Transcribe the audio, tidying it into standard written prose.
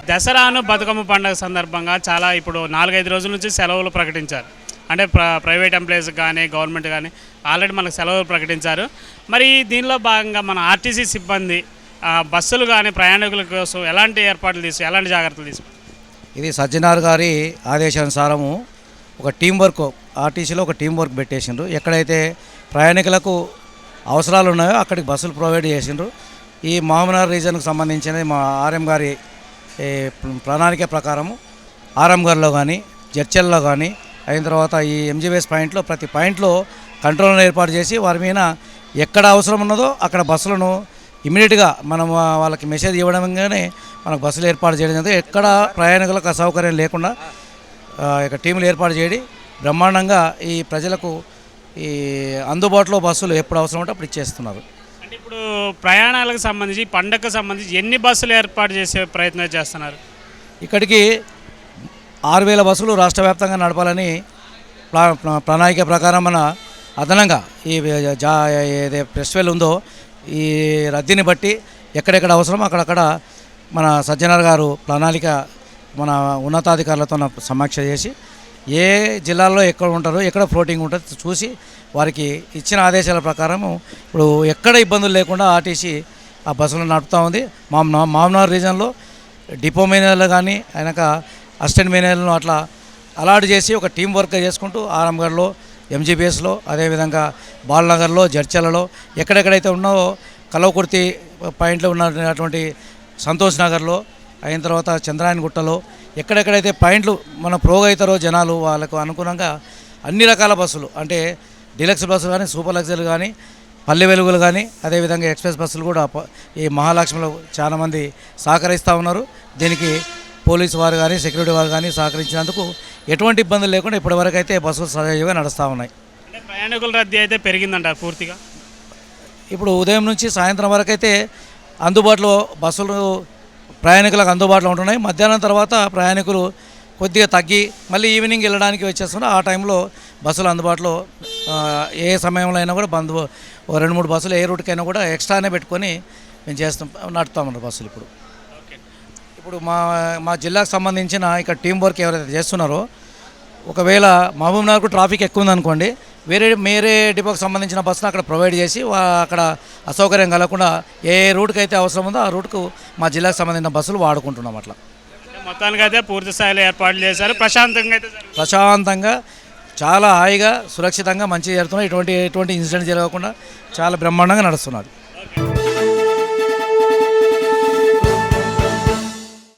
దసరాను బతుకమ్మ పండుగ సందర్భంగా చాలా ఇప్పుడు 4-5 రోజుల నుంచి సెలవులు ప్రకటించారు. అంటే ప్రైవేట్ ఎంప్లాయీస్ కానీ గవర్నమెంట్ కానీ ఆల్రెడీ మనకు సెలవులు ప్రకటించారు. మరి దీనిలో భాగంగా మన ఆర్టీసీ సిబ్బంది బస్సులు కానీ ప్రయాణికుల కోసం ఎలాంటి ఏర్పాట్లు ఎలాంటి జాగ్రత్తలు తీసుకు ఇది సజ్జనార్ గారి ఆదేశానుసారము ఒక టీం వర్క్ ఆర్టీసీలో ఒక టీం వర్క్ పెట్టేసిండ్రు. ఎక్కడైతే ప్రయాణికులకు అవసరాలు ఉన్నాయో అక్కడికి బస్సులు ప్రొవైడ్ చేసిండ్రు. ఈ మహబూబ్నగర్ రీజన్కు సంబంధించిన మా ఆర్ఎం గారి ప్రణాళిక ప్రకారము ఆర్ఎంగర్లో కానీ జడ్చెల్లో కానీ అయిన తర్వాత ఈ ఎంజీబీఎస్ పాయింట్లో ప్రతి పాయింట్లో కంట్రోల్ను ఏర్పాటు చేసి వారి మీద ఎక్కడ అవసరం ఉన్నదో అక్కడ బస్సులను ఇమీడియట్గా మనం వాళ్ళకి మెసేజ్ ఇవ్వడంగానే మనకు బస్సులు ఏర్పాటు చేయడం జరిగింది. ఎక్కడ ప్రయాణికులకు అసౌకర్యం లేకుండా ఇక టీములు ఏర్పాటు చేయడం బ్రహ్మాండంగా ఈ ప్రజలకు ఈ అందుబాటులో బస్సులు ఎప్పుడు అవసరం ఉంటే అప్పుడు ఇచ్చేస్తున్నారు. అంటే ఇప్పుడు ప్రయాణాలకు సంబంధించి పండగకు సంబంధించి ఎన్ని బస్సులు ఏర్పాటు చేసే ప్రయత్నం చేస్తున్నారు? ఇక్కడికి 6,000 బస్సులు రాష్ట్ర వ్యాప్తంగా నడపాలని ప్రణాళిక ప్రకారం మన అదనంగా ఈ ఏదే ఫెస్టివల్ ఉందో ఈ రద్దీని బట్టి ఎక్కడెక్కడ అవసరం అక్కడక్కడ మన సజ్జనార్ గారు ప్రణాళిక మన ఉన్నతాధికారులతో సమీక్ష చేసి ఏ జిల్లాల్లో ఎక్కడ ఉంటారో ఎక్కడ ఫ్లోటింగ్ ఉంటుందో చూసి వారికి ఇచ్చిన ఆదేశాల ప్రకారము ఇప్పుడు ఎక్కడ ఇబ్బందులు లేకుండా ఆర్టీసీ ఆ బస్సులు నడుపుతూ ఉంది. మహబూబ్నగర్ రీజన్లో డిపో మేనేజర్లు కానీ ఆయనక అసిస్టెంట్ మేనేజర్లను అట్లా అలాట్ చేసి ఒక టీం వర్క్ చేసుకుంటూ ఆరంగర్లో ఎంజీబీఎస్లో అదేవిధంగా బాలనగర్లో జడ్చలలో ఎక్కడెక్కడైతే ఉన్నావో కలవకుర్తి పాయింట్లో ఉన్నటువంటి సంతోష్ నగర్లో అయిన తర్వాత చంద్రాయన్ గుట్టలో ఎక్కడెక్కడైతే పాయింట్లు మన ప్రోగ్ అవుతారో జనాలు వాళ్ళకు అనుగుణంగా అన్ని రకాల బస్సులు అంటే డీలక్స్ బస్సులు కానీ సూపర్ లగ్జరీ కానీ పల్లె వెలుగులు కానీ అదేవిధంగా ఎక్స్ప్రెస్ బస్సులు కూడా ఈ మహాలక్ష్మిలో చాలామంది సహకరిస్తూ ఉన్నారు. దీనికి పోలీసు వారు కానీ సెక్యూరిటీ వారు కానీ సహకరించినందుకు ఎటువంటి ఇబ్బందులు లేకుండా ఇప్పటివరకు అయితే బస్సులు సజావుగా నడుస్తూ ఉన్నాయి. అంటే ప్రయాణికుల రద్దీ అయితే పెరిగిందంటారు పూర్తిగా. ఇప్పుడు ఉదయం నుంచి సాయంత్రం వరకు అయితే అందుబాటులో బస్సులు ప్రయాణికులకు అందుబాటులో ఉంటున్నాయి. మధ్యాహ్నం తర్వాత ప్రయాణికులు కొద్దిగా తగ్గి మళ్ళీ ఈవినింగ్ వెళ్ళడానికి వచ్చేస్తున్నారు. ఆ టైంలో బస్సులు అందుబాటులో ఏ సమయంలో అయినా కూడా 2-3 బస్సులు ఏ రూట్కైనా కూడా ఎక్స్ట్రానే పెట్టుకొని మేము నడుపుతామన్నారు బస్సులు. ఇప్పుడు మా జిల్లాకు సంబంధించిన ఇక్కడ టీం వర్క్ ఎవరైతే చేస్తున్నారో ఒకవేళ మహబూబ్నగర్కు ట్రాఫిక్ ఎక్కువ ఉందనుకోండి వేరే డిపోకి సంబంధించిన బస్సును అక్కడ ప్రొవైడ్ చేసి అక్కడ అసౌకర్యం కలగకుండా ఏ రూట్కి అయితే అవసరం ఉందో ఆ రూట్కు మా జిల్లాకు సంబంధించిన బస్సులు వాడుకుంటున్నాం. అట్లా మొత్తానికైతే పూర్తి స్థాయిలో ఏర్పాట్లు చేశారు. ప్రశాంతంగా చాలా హాయిగా సురక్షితంగా మంచిగా జరుగుతున్నాయి. ఎటువంటి ఇన్సిడెంట్ జరగకుండా చాలా బ్రహ్మాండంగా నడుస్తున్నది.